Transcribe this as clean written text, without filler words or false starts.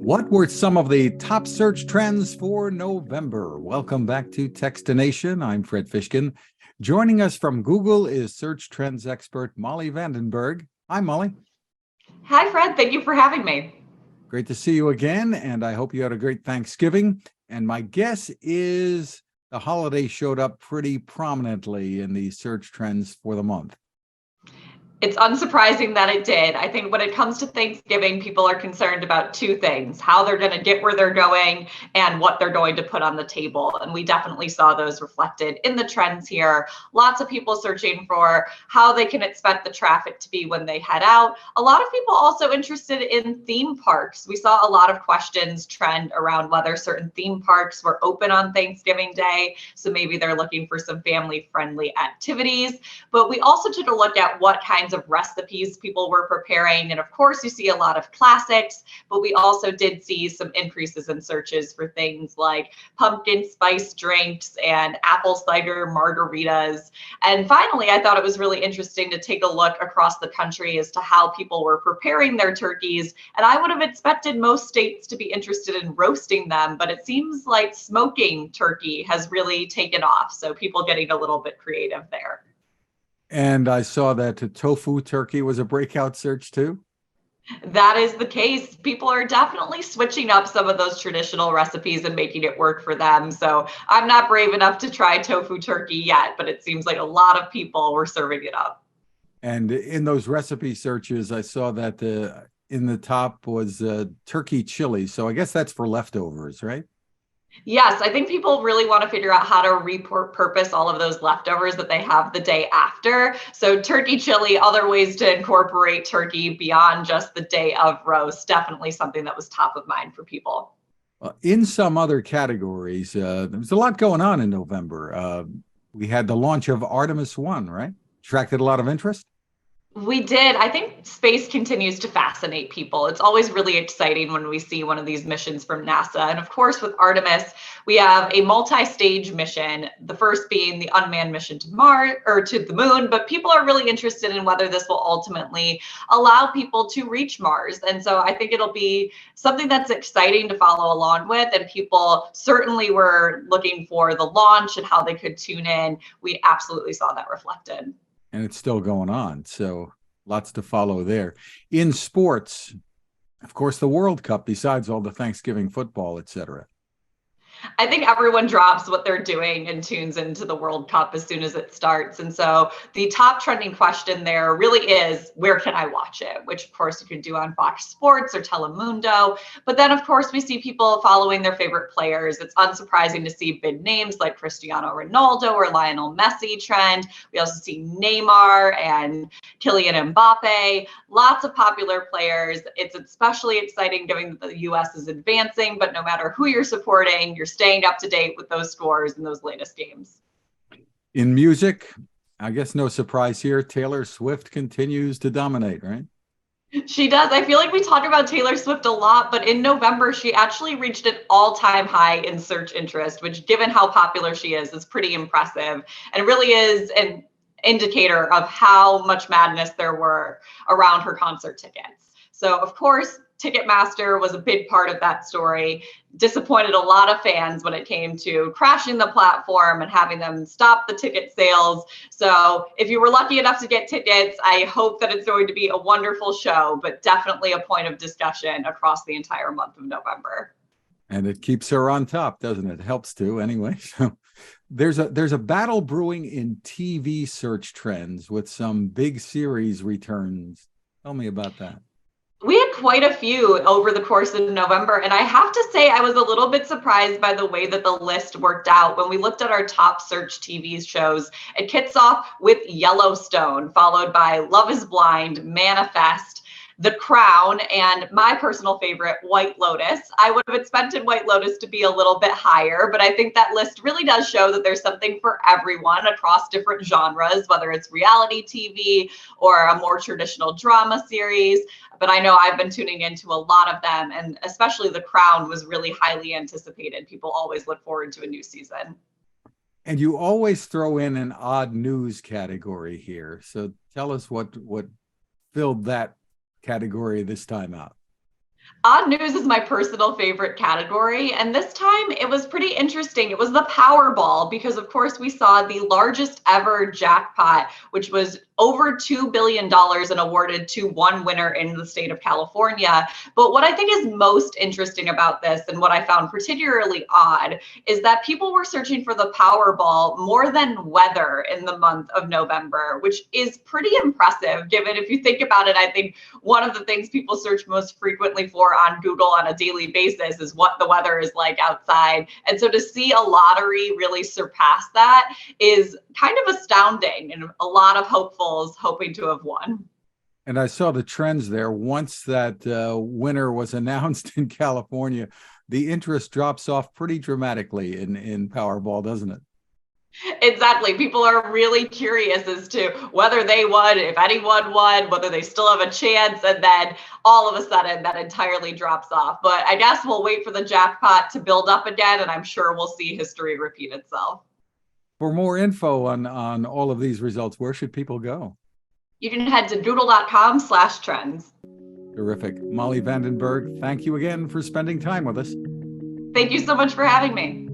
What were some of the top search trends for November? Welcome back to Techstination. I'm Fred Fishkin. Joining us from Google is search trends expert Molly VandenBerg. Hi, Molly. Hi, Fred. Thank you for having me. Great to see you again, and I hope you had a great Thanksgiving. And my guess is the holiday showed up pretty prominently in the search trends for the month. It's unsurprising that it did. I think when it comes to Thanksgiving, people are concerned about two things: how they're going to get where they're going and what they're going to put on the table. And we definitely saw those reflected in the trends here. Lots of people searching for how they can expect the traffic to be when they head out. A lot of people also interested in theme parks. We saw a lot of questions trend around whether certain theme parks were open on Thanksgiving Day. So maybe they're looking for some family-friendly activities. But we also took a look at what kinds of recipes people were preparing. And of course, you see a lot of classics, but we also did see some increases in searches for things like pumpkin spice drinks and apple cider margaritas. And finally, I thought it was really interesting to take a look across the country as to how people were preparing their turkeys. And I would have expected most states to be interested in roasting them, but it seems like smoking turkey has really taken off. So people getting a little bit creative there. And I saw that tofu turkey was a breakout search too. That is the case. People are definitely switching up some of those traditional recipes and making it work for them. So I'm not brave enough to try tofu turkey yet, but it seems like a lot of people were serving it up. And in those recipe searches, I saw that in the top was turkey chili. So I guess that's for leftovers, right? Yes, I think people really want to figure out how to repurpose all of those leftovers that they have the day after. So turkey chili, other ways to incorporate turkey beyond just the day of roast, definitely something that was top of mind for people. In some other categories, there was a lot going on in November. We had the launch of Artemis 1, right? Attracted a lot of interest. We did. I think space continues to fascinate people. It's always really exciting when we see one of these missions from NASA. And of course, with Artemis, we have a multi-stage mission, the first being the unmanned mission to Mars or to the moon, but people are really interested in whether this will ultimately allow people to reach Mars. And so I think it'll be something that's exciting to follow along with. And people certainly were looking for the launch and how they could tune in. We absolutely saw that reflected. And it's still going on. So lots to follow there. In sports, of course, the World Cup, besides all the Thanksgiving football, et cetera. I think everyone drops what they're doing and tunes into the World Cup as soon as it starts. And so the top trending question there really is, where can I watch it? Which, of course, you can do on Fox Sports or Telemundo. But then, of course, we see people following their favorite players. It's unsurprising to see big names like Cristiano Ronaldo or Lionel Messi trend. We also see Neymar and Kylian Mbappe, lots of popular players. It's especially exciting given that the U.S. is advancing, but no matter who you're supporting, you're staying up to date with those scores in those latest games. In music, I guess no surprise here, Taylor Swift continues to dominate, right? She does. I feel like we talk about Taylor Swift a lot, but in November, she actually reached an all-time high in search interest, which, given how popular she is pretty impressive and really is an indicator of how much madness there were around her concert tickets. So, of course, Ticketmaster was a big part of that story. Disappointed a lot of fans when it came to crashing the platform and having them stop the ticket sales. So if you were lucky enough to get tickets, I hope that it's going to be a wonderful show, but definitely a point of discussion across the entire month of November. And it keeps her on top, doesn't it? Helps to anyway. So there's a battle brewing in TV search trends with some big series returns. Tell me about that. We had quite a few over the course of November, and I have to say I was a little bit surprised by the way that the list worked out. When we looked at our top search TV shows, it kicks off with Yellowstone, followed by Love is Blind, Manifest, The Crown, and my personal favorite, White Lotus. I would have expected White Lotus to be a little bit higher, but I think that list really does show that there's something for everyone across different genres, whether it's reality TV or a more traditional drama series. But I know I've been tuning into a lot of them, and especially The Crown was really highly anticipated. People always look forward to a new season. And you always throw in an odd news category here. So tell us what filled that category this time out. Odd news is my personal favorite category, and this time it was pretty interesting. It was the Powerball because, of course, we saw the largest ever jackpot, which was over $2 billion and awarded to one winner in the state of California. But what I think is most interesting about this, and what I found particularly odd, is that people were searching for the Powerball more than weather in the month of November, which is pretty impressive given, if you think about it. I think one of the things people search most frequently for on Google on a daily basis is what the weather is like outside. And so to see a lottery really surpass that is kind of astounding, and a lot of hopefuls hoping to have won. And I saw the trends there. Once that winner was announced in California, the interest drops off pretty dramatically in Powerball, doesn't it? Exactly. People are really curious as to whether they won, if anyone won, whether they still have a chance, and then all of a sudden that entirely drops off. But I guess we'll wait for the jackpot to build up again, and I'm sure we'll see history repeat itself. For more info on all of these results, where should people go? You can head to doodle.com/trends. Terrific. Molly VandenBerg, thank you again for spending time with us. Thank you so much for having me.